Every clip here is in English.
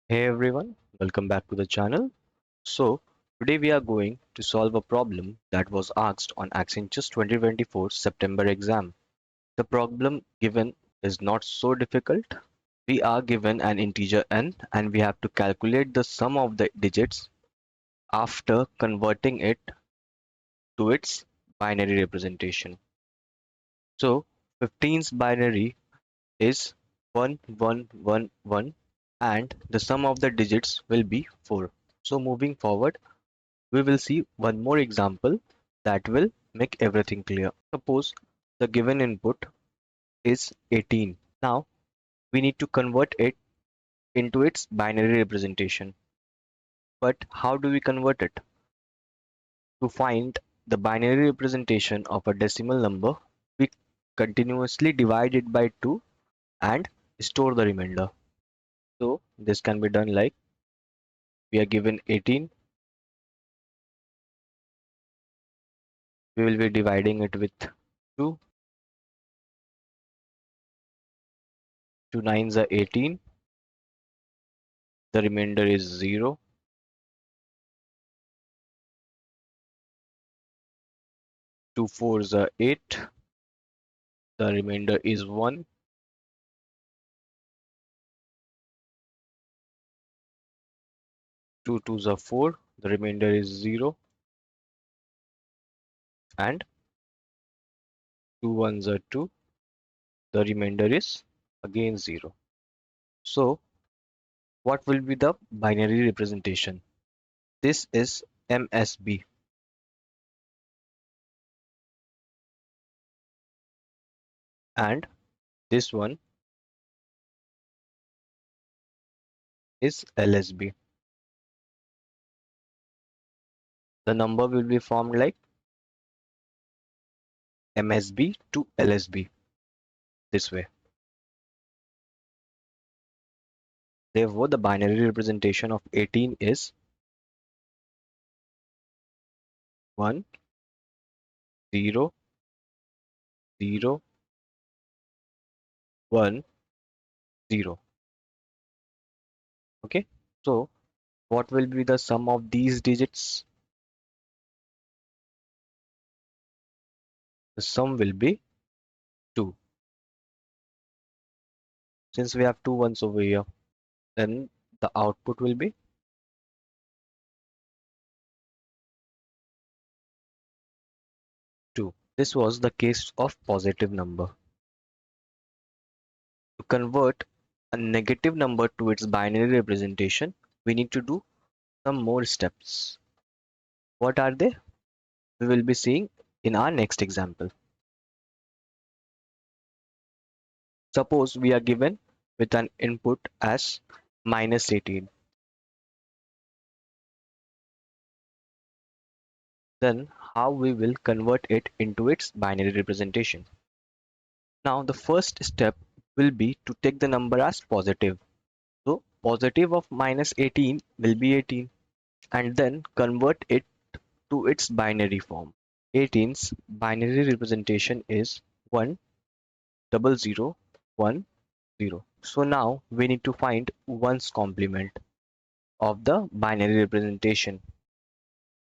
Hey everyone, welcome back to the channel. So, today we are going to solve a problem that was asked on Accenture's 2024 September exam. The problem given is not so difficult. We are given an integer n and we have to calculate the sum of the digits after converting it to its binary representation. So, 15's binary is 1111 and the sum of the digits will be 4. So moving forward, we will see one more example that will make everything clear. Suppose the given input is 18. Now we need to convert it into its binary representation. But how do we convert it? To find the binary representation of a decimal number, we continuously divide it by 2 and store the remainder. So this can be done like we are given 18, we will be dividing it with 2, 2 nines are 18, the remainder is 0, 2 fours are 8, the remainder is 1, 2 twos are 4, the remainder is 0, and 2 ones are 2, the remainder is again 0. So what will be the binary representation? This is MSB and this one is LSB. The number will be formed like MSB to LSB this way. Therefore, the binary representation of 18 is 1, 0, 0, 1, 0. Okay, so what will be the sum of these digits? The sum will be 2. Since we have two ones over here, then the output will be 2. This was the case of positive number. To convert a negative number to its binary representation, we need to do some more steps. What are they? We will be seeing in our next example. Suppose we are given with an input as -18. Then how we will convert it into its binary representation? Now the first step will be to take the number as positive. So positive of -18 will be 18 and then convert it to its binary form. 18's binary representation is 10010. So now we need to find ones complement of the binary representation.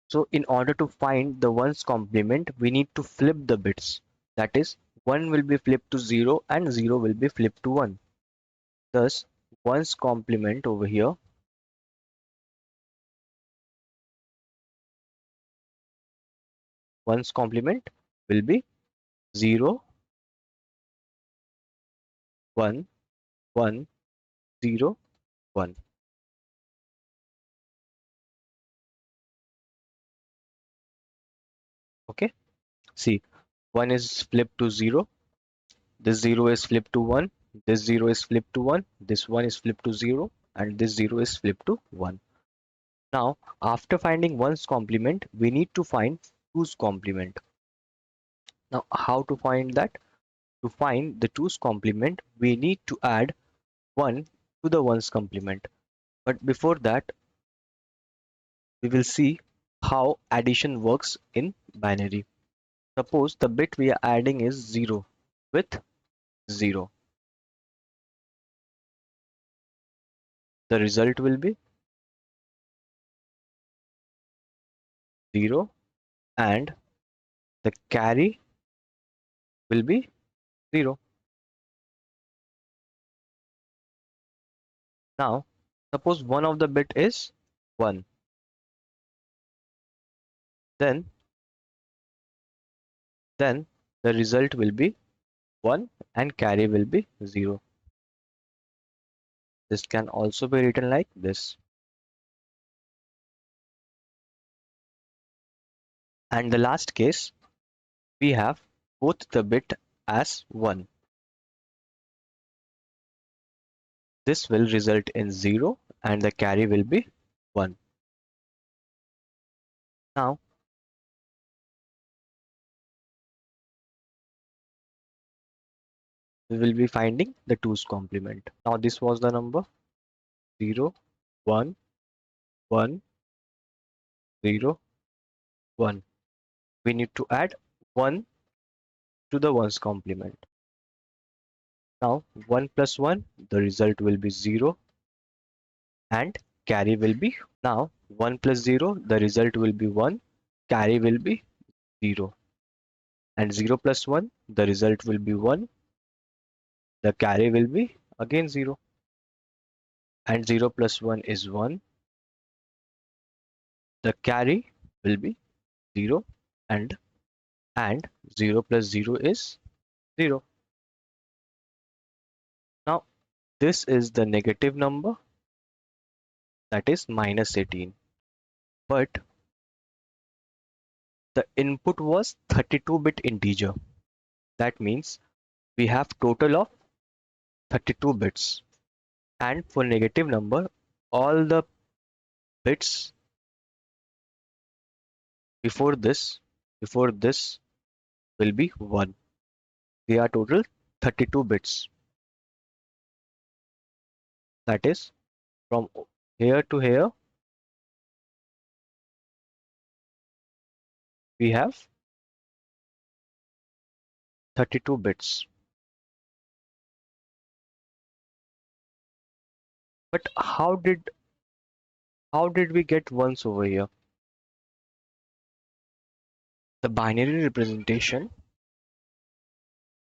So in order to find the ones complement, we need to flip the bits. That is, 1 will be flipped to 0 and 0 will be flipped to 1. Thus, ones complement over here ones complement will be 0, 1, 1, 0, 1. Okay, see, 1 is flipped to 0, this 0 is flipped to 1, this 0 is flipped to 1, this 1 is flipped to 0, and this 0 is flipped to 1. Now, after finding one's complement, we need to find two's complement. Now, how to find that? To find the two's complement, we need to add 1 to the one's complement. But before that, we will see how addition works in binary. Suppose the bit we are adding is 0 with 0. the result will be 0 and the carry will be 0. Now, suppose one of the bit is 1, then then the result will be 1 and carry will be 0. This can also be written like this. And the last case, we have both the bit as 1. This will result in 0 and the carry will be 1. Now, we will be finding the 2's complement. Now, this was the number 0, 1, 1, 0, 1. We need to add 1 to the 1's complement. Now 1 plus 1, the result will be 0 and carry will be. Now 1 plus 0, the result will be 1, carry will be 0. And 0 plus 1, the result will be 1, the carry will be again 0. And 0 plus 1 is 1, the carry will be 0 and and 0 plus 0 is 0. Now this is the negative number, that is minus 18. But the input was 32-bit integer. That means we have total of 32 bits. And for negative number, all the bits before this before this will be 1. They are total 32 bits. That is, from here to here we have 32 bits. But how did we get ones over here? The binary representation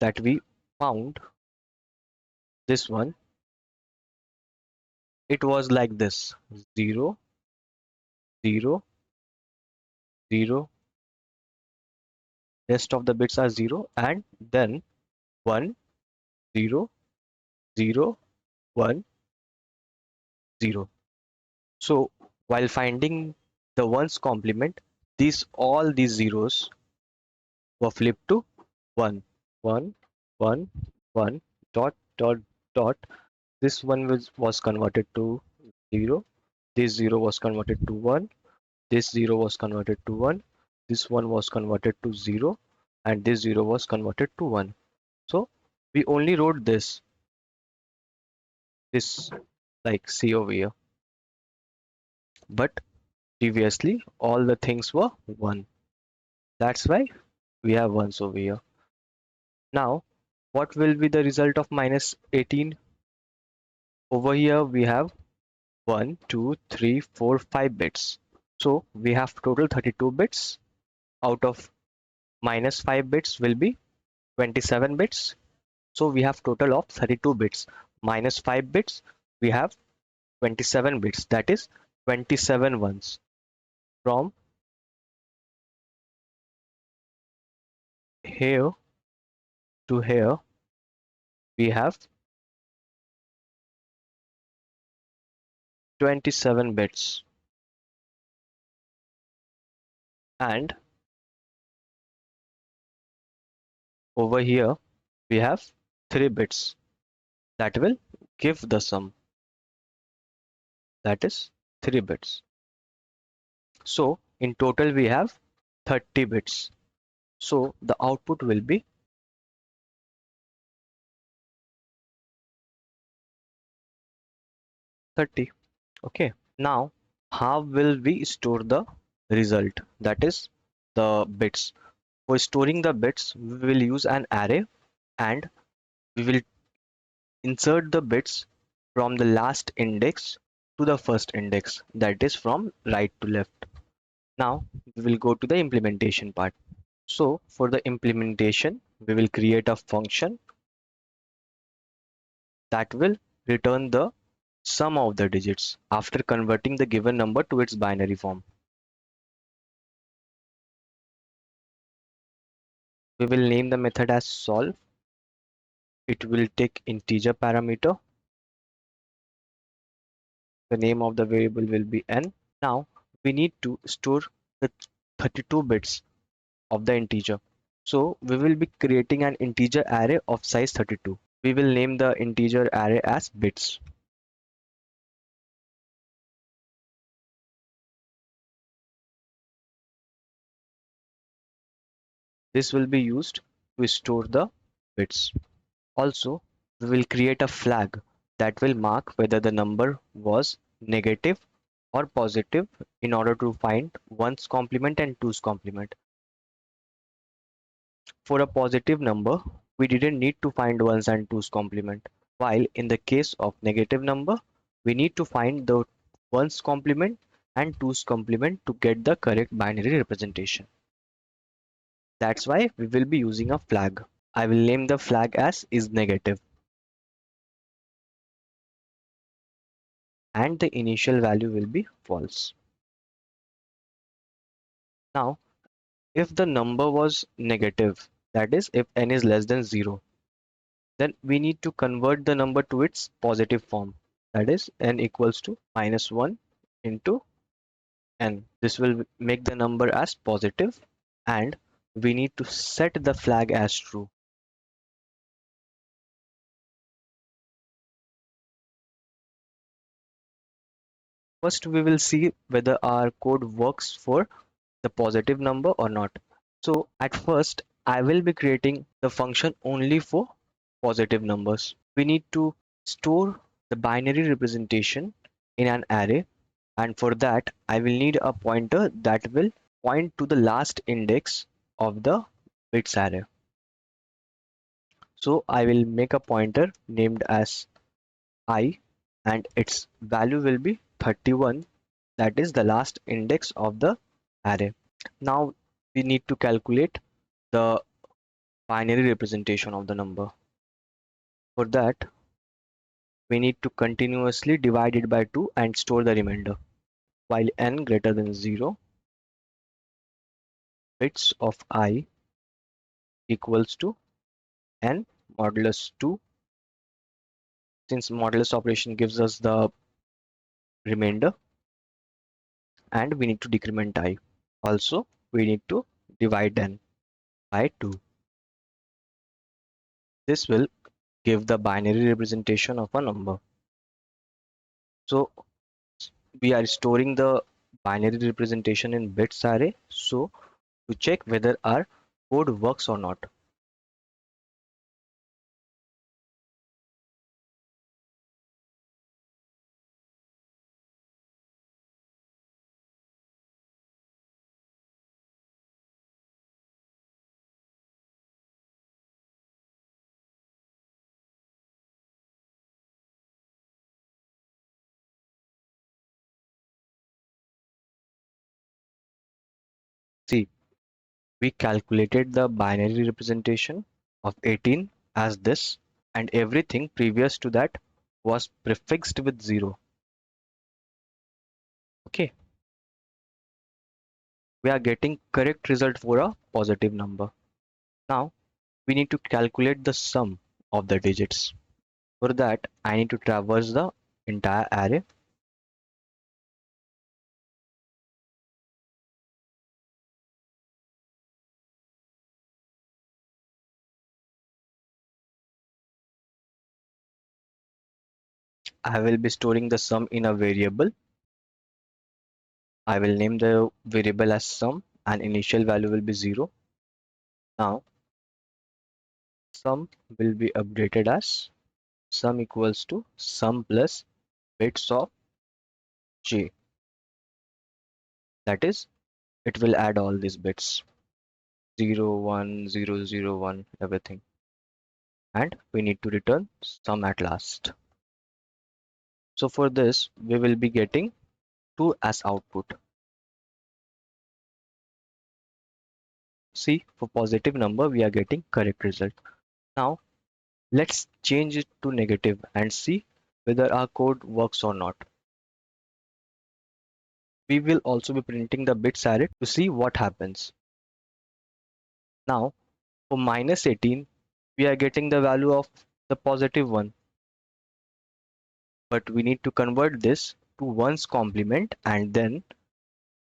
that we found, this one, it was like this: 0, 0, 0, rest of the bits are 0, and then 1, 0, 0, 1, 0. So while finding the ones complement, all these zeros were flipped to 1, 1, 1, 1, dot, dot, dot. This one was converted to 0. This 0 was converted to 1. This 0 was converted to 1. This one was converted to 0. And this 0 was converted to 1. So we only wrote this like C over here. But previously, all the things were 1. That's why we have ones over here. Now, what will be the result of minus 18? Over here, we have 1, 2, 3, 4, 5 bits. So we have total 32 bits. Out of minus 5 bits will be 27 bits. So we have total of 32 bits. Minus 5 bits, we have 27 bits. That is 27 ones. From here to here, we have 27 bits. And over here, we have 3 bits that will give the sum, that is 3 bits. So in total we have 30 bits. So the output will be 30. Okay, now how will we store the result, that is the bits? For storing the bits, we will use an array and we will insert the bits from the last index to the first index, that is from right to left. Now we will go to the implementation part. So for the implementation, we will create a function that will return the sum of the digits after converting the given number to its binary form. We will name the method as solve. It will take integer parameter. The name of the variable will be n. Now we need to store the 32 bits of the integer. So we will be creating an integer array of size 32. We will name the integer array as bits. This will be used to store the bits. Also, we will create a flag that will mark whether the number was negative or positive in order to find ones complement and twos complement. For a positive number, we didn't need to find ones and twos complement, while in the case of negative number, we need to find the ones complement and twos complement to get the correct binary representation. That's why we will be using a flag. I will name the flag as is negative, and the initial value will be false. Now, if the number was negative, that is if n is less than 0, then we need to convert the number to its positive form. That is n equals to minus 1 into n. This will make the number as positive, and we need to set the flag as true. First, we will see whether our code works for the positive number or not. So at first, I will be creating the function only for positive numbers. We need to store the binary representation in an array, and for that I will need a pointer that will point to the last index of the bits array. So I will make a pointer named as I, and its value will be 31, that is the last index of the array. Now we need to calculate the binary representation of the number. For that, we need to continuously divide it by 2 and store the remainder. While n greater than 0, bits of I equals to n modulus 2. Since modulus operation gives us the remainder, and we need to decrement I. Also, we need to divide n by 2. This will give the binary representation of a number. So we are storing the binary representation in bits array. So to check whether our code works or not, see, we calculated the binary representation of 18 as this, and everything previous to that was prefixed with 0. Okay, we are getting correct result for a positive number. Now we need to calculate the sum of the digits. For that, I need to traverse the entire array. I will be storing the sum in a variable. I will name the variable as sum, and initial value will be 0. Now sum will be updated as sum equals to sum plus bits of j. That is, it will add all these bits 0, 1, 0, 0, 1, everything. And we need to return sum at last. So for this, we will be getting 2 as output. See, for positive number, we are getting correct result. Now, let's change it to negative and see whether our code works or not. We will also be printing the bits array to see what happens. Now, for minus 18, we are getting the value of the positive one, but we need to convert this to 1's complement and then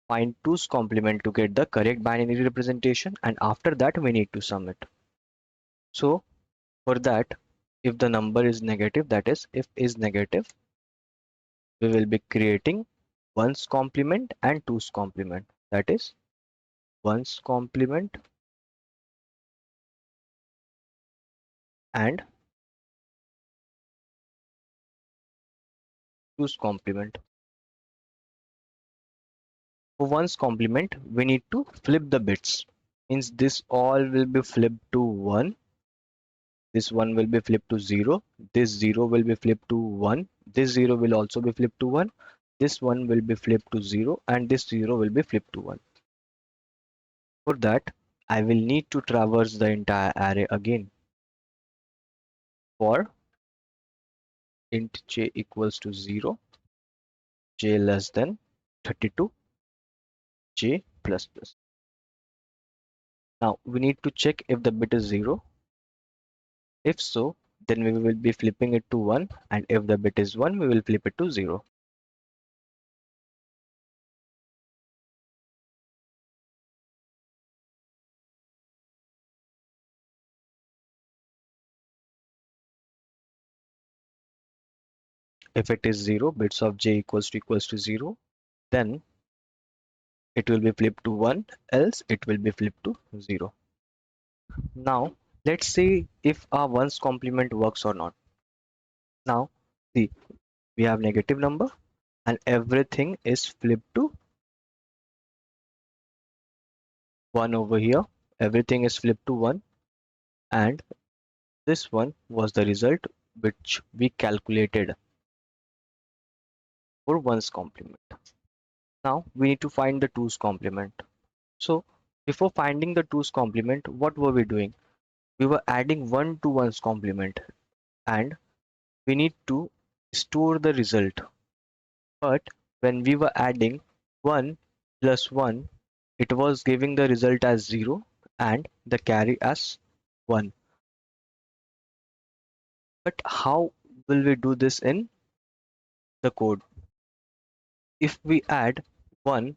find 2's complement to get the correct binary representation, and after that we need to sum it. So for that, if the number is negative, that is if is negative, we will be creating 1's complement and 2's complement, that is 1's complement and 2's complement. For 1's complement, we need to flip the bits. Means this all will be flipped to 1, this 1 will be flipped to 0, this 0 will be flipped to 1, this 0 will also be flipped to 1, this 1 will be flipped to 0, and this 0 will be flipped to 1. For that, I will need to traverse the entire array again. For int j equals to 0, j less than 32, j plus plus. Now we need to check if the bit is 0. If so, then we will be flipping it to 1, and if the bit is 1, we will flip it to 0. If it is 0, bits of j equals to 0, then it will be flipped to 1, else it will be flipped to 0. Now let's see if our ones complement works or not. Now see, we have negative number and everything is flipped to 1 over here. Everything is flipped to 1, and this one was the result which we calculated for one's complement. Now we need to find the two's complement. So before finding the two's complement, what were we doing? We were adding 1 to one's complement, and we need to store the result. But when we were adding 1 plus 1, it was giving the result as 0 and the carry as 1. But how will we do this in the code? If we add 1,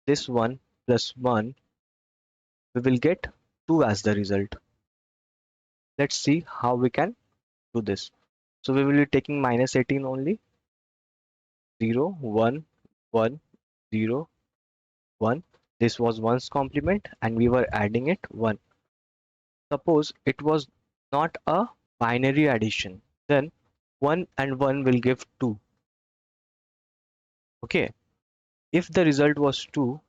this 1 plus 1, we will get 2 as the result. Let's see how we can do this. So we will be taking minus 18 only. 0, 1, 1, 0, 1. This was 1's complement and we were adding it 1. Suppose it was not a binary addition, then 1 and 1 will give 2. Okay, if the result was 2,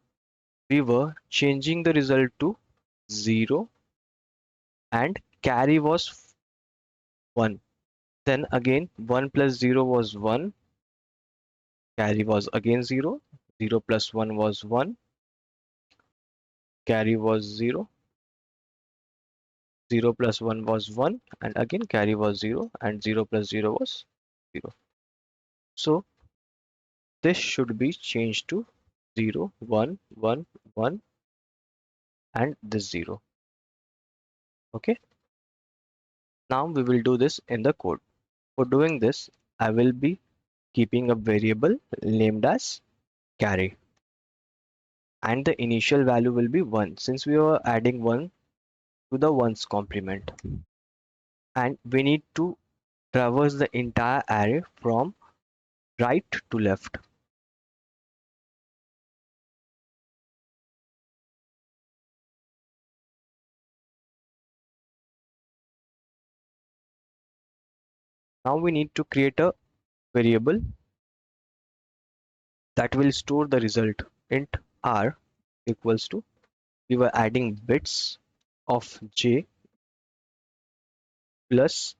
we were changing the result to 0 and carry was 1. Then again 1 plus 0 was 1, carry was again 0, 0 plus 1 was 1, carry was 0, 0 plus 1 was 1, and again carry was 0, and 0 plus 0 was 0. So this should be changed to 0, 1, 1, 1, and this 0. Okay, now we will do this in the code. For doing this, I will be keeping a variable named as carry, and the initial value will be 1 since we are adding 1 to the ones complement, and we need to traverse the entire array from right to left. Now we need to create a variable that will store the result. Int r equals to, we were adding bits of j plus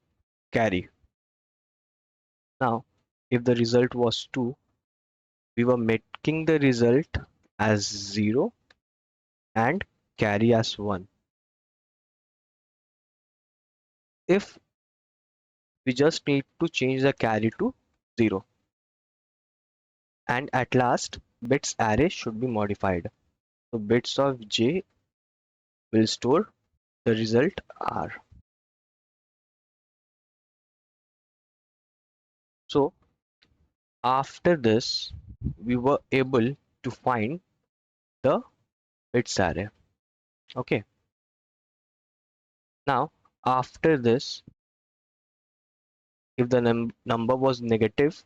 carry. Now, if the result was 2, we were making the result as 0 and carry as 1. If we just need to change the carry to 0, and at last bits array should be modified. So bits of j will store the result r. So after this, we were able to find the bits array. Okay. Now after this, if the number was negative,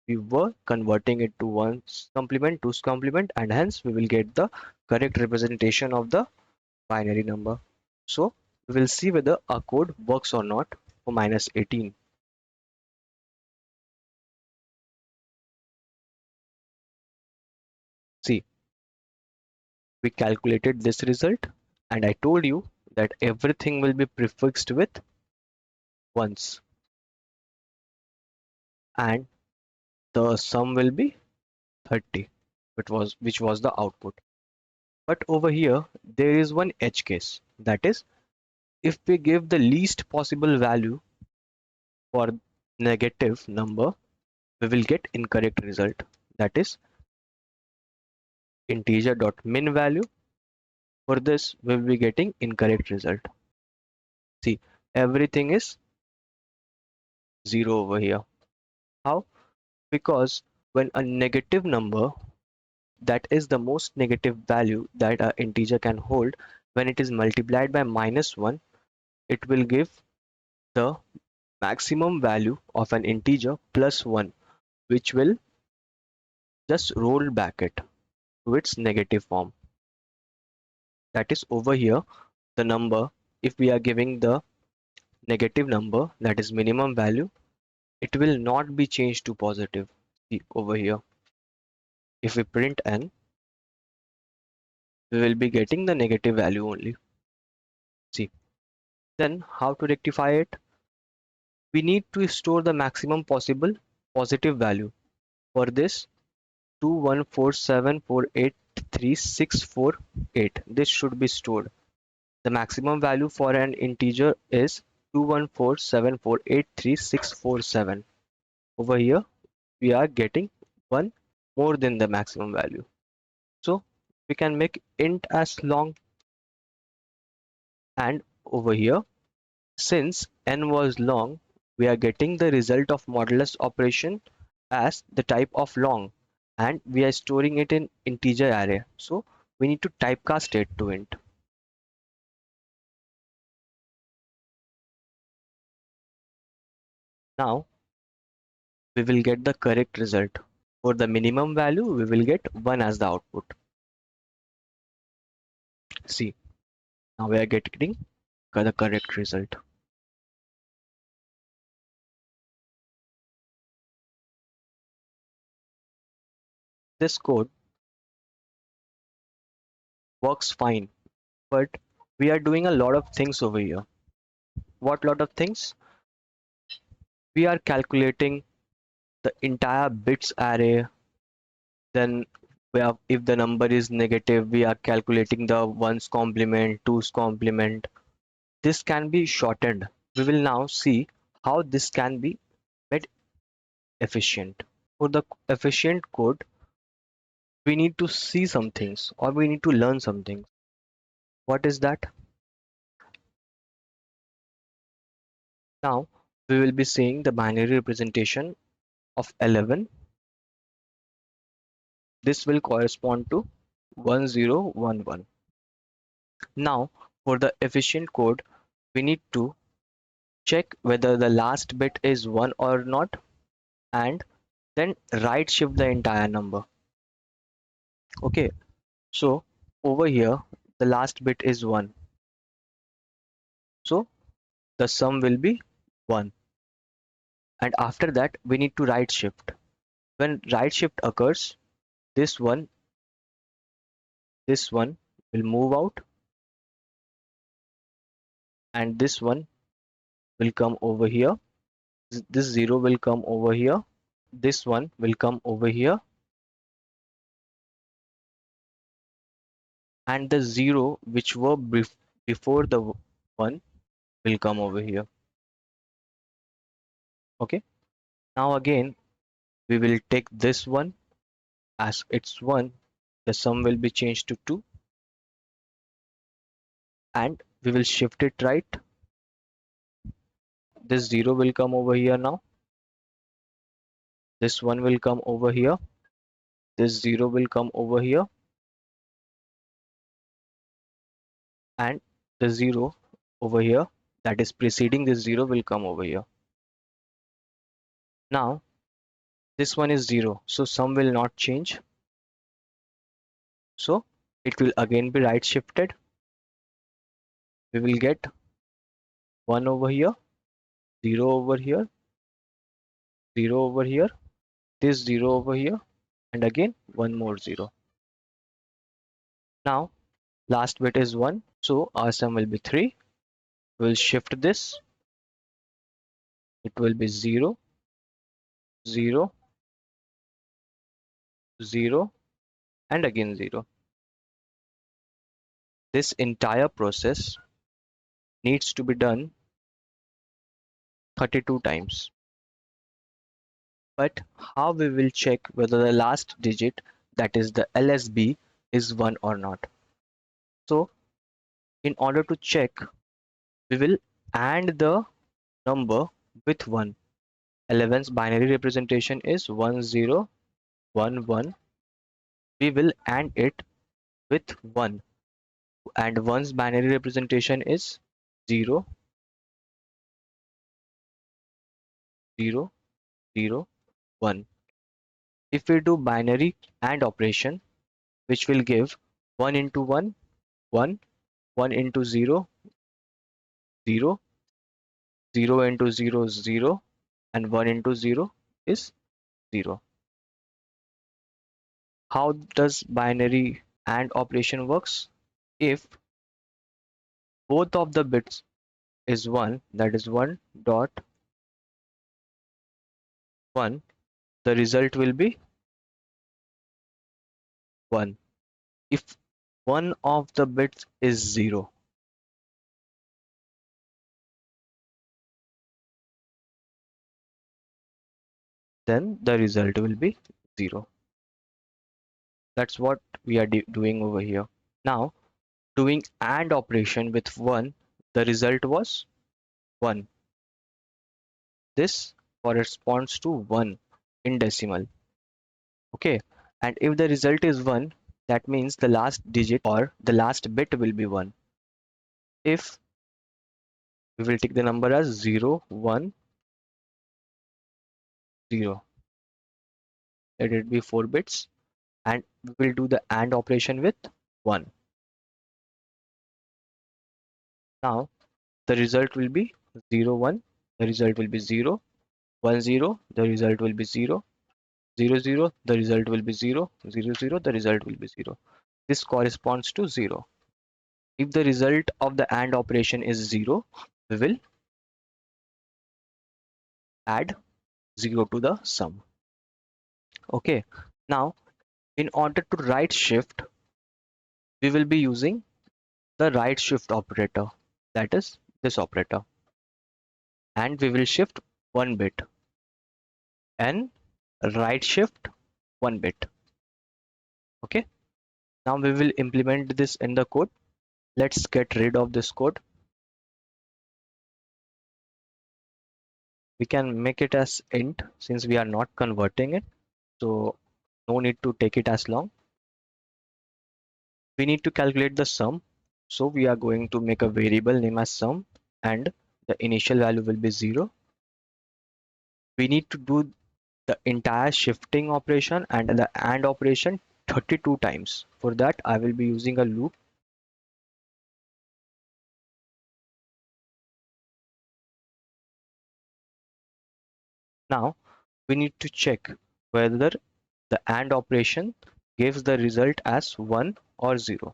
we were converting it to ones complement, two's complement, and hence we will get the correct representation of the binary number. So we will see whether our code works or not for -18. See, we calculated this result, and I told you that everything will be prefixed with ones, and the sum will be 30, which was the output. But over here there is one edge case, that is, if we give the least possible value for negative number, we will get incorrect result. That is integer dot min value. For this, we will be getting incorrect result. See, everything is 0 over here. How? Because when a negative number, that is the most negative value that an integer can hold, when it is multiplied by -1, it will give the maximum value of an integer plus 1, which will just roll back it to its negative form. That is over here, the number, if we are giving the negative number, that is minimum value, it will not be changed to positive. See over here, if we print n, we will be getting the negative value only. See, then how to rectify it? We need to store the maximum possible positive value. For this, 214748364 this should be stored. The maximum value for an integer is 214748364. Over here we are getting one more than the maximum value, so we can make int as long. And over here, since n was long, we are getting the result of modulus operation as the type of long, and we are storing it in integer array, so we need to typecast it to int. Now we will get the correct result. For the minimum value, we will get 1 as the output. See, now we are getting the correct result. This code works fine, but we are doing a lot of things over here. What lot of things? We are calculating the entire bits array. Then if the number is negative, we are calculating the ones complement, twos complement. This can be shortened. We will now see how this can be made efficient. For the efficient code, we need to see some things, or we need to learn something. What is that? Now we will be seeing the binary representation of 11. This will correspond to 1011. Now for the efficient code, we need to check whether the last bit is 1 or not, and then right shift the entire number. Okay, so over here the last bit is 1, so the sum will be 1, and after that we need to right shift. When right shift occurs, this one this one will move out, and this one will come over here, This 0 will come over here, this one will come over here, and the 0 which were before the 1 will come over here. Okay, now again we will take this one as it's 1, the sum will be changed to 2, and we will shift it right. This 0 will come over here now, this one will come over here, this 0 will come over here, and the 0 over here that is preceding this 0 will come over here. Now this one is 0, so sum will not change, so it will again be right shifted. We will get 1 over here, 0 over here, 0 over here, this 0 over here, and again one more 0. Now last bit is 1, so our sum will be 3. We'll shift this, it will be 0, 0, 0, and again 0. This entire process needs to be done 32 times. But how we will check whether the last digit, that is the LSB, is 1 or not? So in order to check, we will AND the number with 1. 11's binary representation is 1011. We will AND it with 1, and 1's binary representation is 0, 0, 0, 1. If we do binary AND operation, which will give 1 into 1, 1, 1 into 0, 0, 0 into 0 is 0, and 1 into 0 is 0. How does binary AND operation works? If both of the bits is 1, that is 1 dot 1, the result will be 1. If one of the bits is 0, then the result will be 0. That's what we are doing over here. Now, doing AND operation with 1, the result was 1. This corresponds to 1 in decimal. Okay, and if the result is 1, that means the last digit or the last bit will be 1. If we will take the number as 0, 1, 0, let it be 4 bits, and we will do the AND operation with 1. Now the result will be 0, 1, the result will be 0, 1, 0, the result will be 0, 0, 0, the result will be 0, 0, 0, the result will be 0. This corresponds to 0. If the result of the AND operation is 0, we will add 0 to the sum. Okay, now in order to right shift, we will be using the right shift operator, that is this operator, and we will shift one bit and right shift one bit. Okay, now we will implement this in the code. Let's get rid of this code. We can make it as int since we are not converting it, so no need to take it as long. We need to calculate the sum, so we are going to make a variable name as sum, and the initial value will be 0. We need to do the entire shifting operation and the AND operation 32 times. For that I will be using a loop. Now we need to check whether the AND operation gives the result as 1 or 0.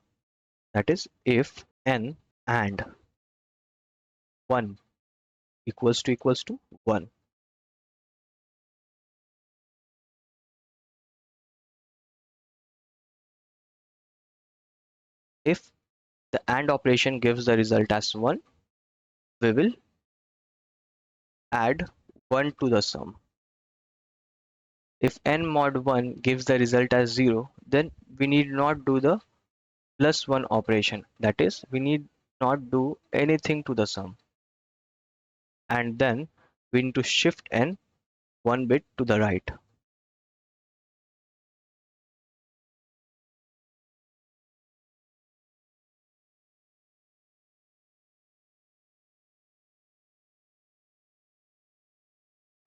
That is, if n and 1 equals to 1, If the AND operation gives the result as 1, we will add 1 to the sum. If n mod 1 gives the result as 0, then we need not do the plus 1 operation. That is, we need not do anything to the sum. And then we need to shift n 1 bit to the right.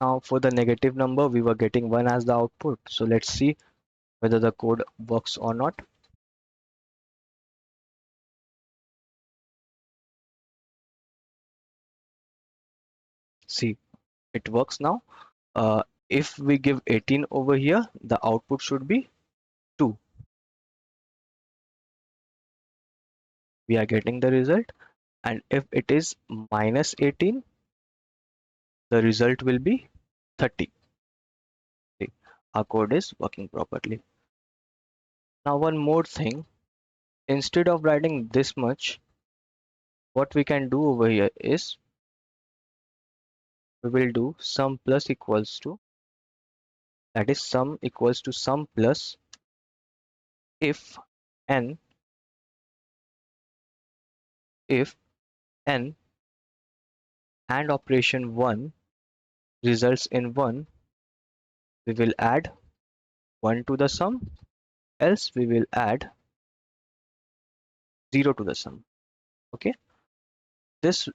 Now for the negative number, we were getting 1 as the output. So let's see whether the code works or not. See, it works now. If we give 18 over here, the output should be 2. We are getting the result. And if it is minus 18, the result will be 30. See, our code is working properly. Now one more thing, instead of writing this much, what we can do over here is we will do sum plus equals to, that is sum equals to sum plus if n if n and operation 1 results in 1, we will add 1 to the sum, else we will add 0 to the sum. Okay, this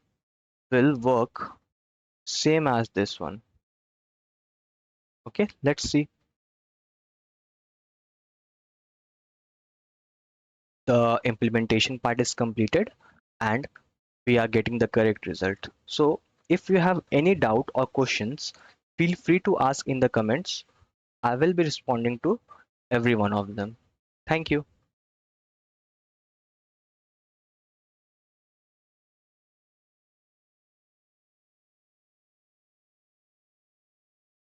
will work same as this one. Okay, let's see. The implementation part is completed and we are getting the correct result. So if you have any doubt or questions, feel free to ask in the comments. I will be responding to every one of them. Thank you.